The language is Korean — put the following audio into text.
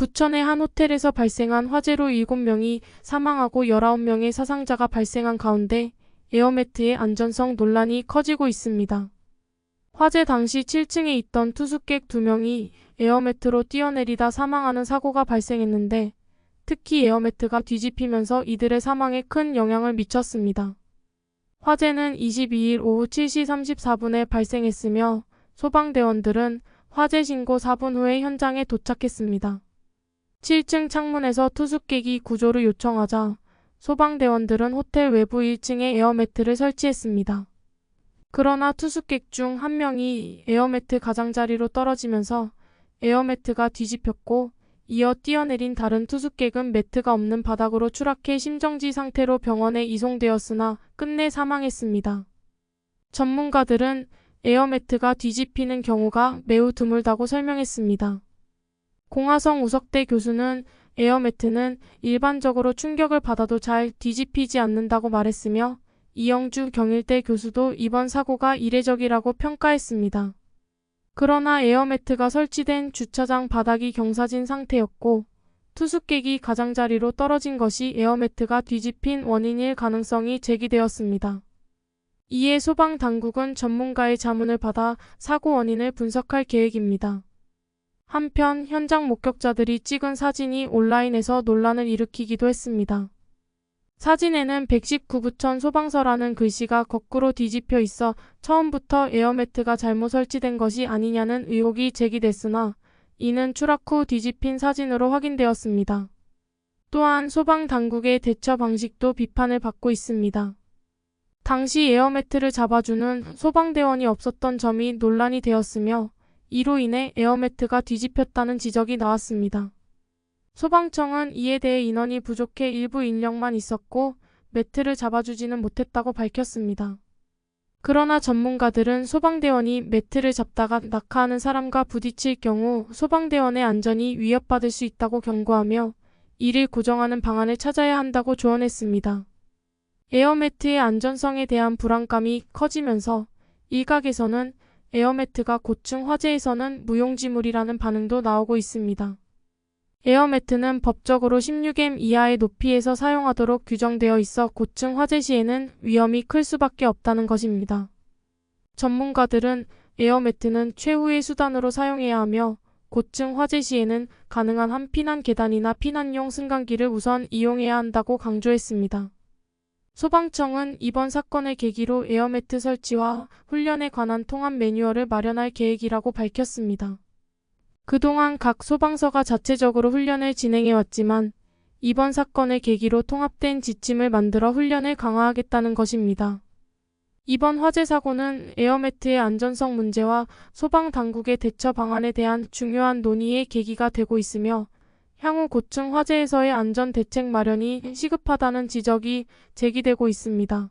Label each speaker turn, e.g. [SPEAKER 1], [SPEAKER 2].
[SPEAKER 1] 부천의 한 호텔에서 발생한 화재로 7명이 사망하고 19명의 사상자가 발생한 가운데 에어매트의 안전성 논란이 커지고 있습니다. 화재 당시 7층에 있던 투숙객 2명이 에어매트로 뛰어내리다 사망하는 사고가 발생했는데 특히 에어매트가 뒤집히면서 이들의 사망에 큰 영향을 미쳤습니다. 화재는 22일 오후 7시 34분에 발생했으며 소방대원들은 화재 신고 4분 후에 현장에 도착했습니다. 7층 창문에서 투숙객이 구조를 요청하자 소방대원들은 호텔 외부 1층에 에어매트를 설치했습니다. 그러나 투숙객 중 한 명이 에어매트 가장자리로 떨어지면서 에어매트가 뒤집혔고 이어 뛰어내린 다른 투숙객은 매트가 없는 바닥으로 추락해 심정지 상태로 병원에 이송되었으나 끝내 사망했습니다. 전문가들은 에어매트가 뒤집히는 경우가 매우 드물다고 설명했습니다. 공화성 우석대 교수는 에어매트는 일반적으로 충격을 받아도 잘 뒤집히지 않는다고 말했으며 이영주 경일대 교수도 이번 사고가 이례적이라고 평가했습니다. 그러나 에어매트가 설치된 주차장 바닥이 경사진 상태였고 투숙객이 가장자리로 떨어진 것이 에어매트가 뒤집힌 원인일 가능성이 제기되었습니다. 이에 소방당국은 전문가의 자문을 받아 사고 원인을 분석할 계획입니다. 한편 현장 목격자들이 찍은 사진이 온라인에서 논란을 일으키기도 했습니다. 사진에는 119부천 소방서라는 글씨가 거꾸로 뒤집혀 있어 처음부터 에어매트가 잘못 설치된 것이 아니냐는 의혹이 제기됐으나 이는 추락 후 뒤집힌 사진으로 확인되었습니다. 또한 소방당국의 대처 방식도 비판을 받고 있습니다. 당시 에어매트를 잡아주는 소방대원이 없었던 점이 논란이 되었으며 이로 인해 에어매트가 뒤집혔다는 지적이 나왔습니다. 소방청은 이에 대해 인원이 부족해 일부 인력만 있었고 매트를 잡아주지는 못했다고 밝혔습니다. 그러나 전문가들은 소방대원이 매트를 잡다가 낙하하는 사람과 부딪힐 경우 소방대원의 안전이 위협받을 수 있다고 경고하며 이를 고정하는 방안을 찾아야 한다고 조언했습니다. 에어매트의 안전성에 대한 불안감이 커지면서 일각에서는 에어매트가 고층 화재에서는 무용지물이라는 반응도 나오고 있습니다. 에어매트는 법적으로 16m 이하의 높이에서 사용하도록 규정되어 있어 고층 화재 시에는 위험이 클 수밖에 없다는 것입니다. 전문가들은 에어매트는 최후의 수단으로 사용해야 하며 고층 화재 시에는 가능한 한 피난 계단이나 피난용 승강기를 우선 이용해야 한다고 강조했습니다. 소방청은 이번 사건을 계기로 에어매트 설치와 훈련에 관한 통합 매뉴얼을 마련할 계획이라고 밝혔습니다. 그동안 각 소방서가 자체적으로 훈련을 진행해왔지만 이번 사건을 계기로 통합된 지침을 만들어 훈련을 강화하겠다는 것입니다. 이번 화재 사고는 에어매트의 안전성 문제와 소방당국의 대처 방안에 대한 중요한 논의의 계기가 되고 있으며 향후 고층 화재에서의 안전 대책 마련이 시급하다는 지적이 제기되고 있습니다.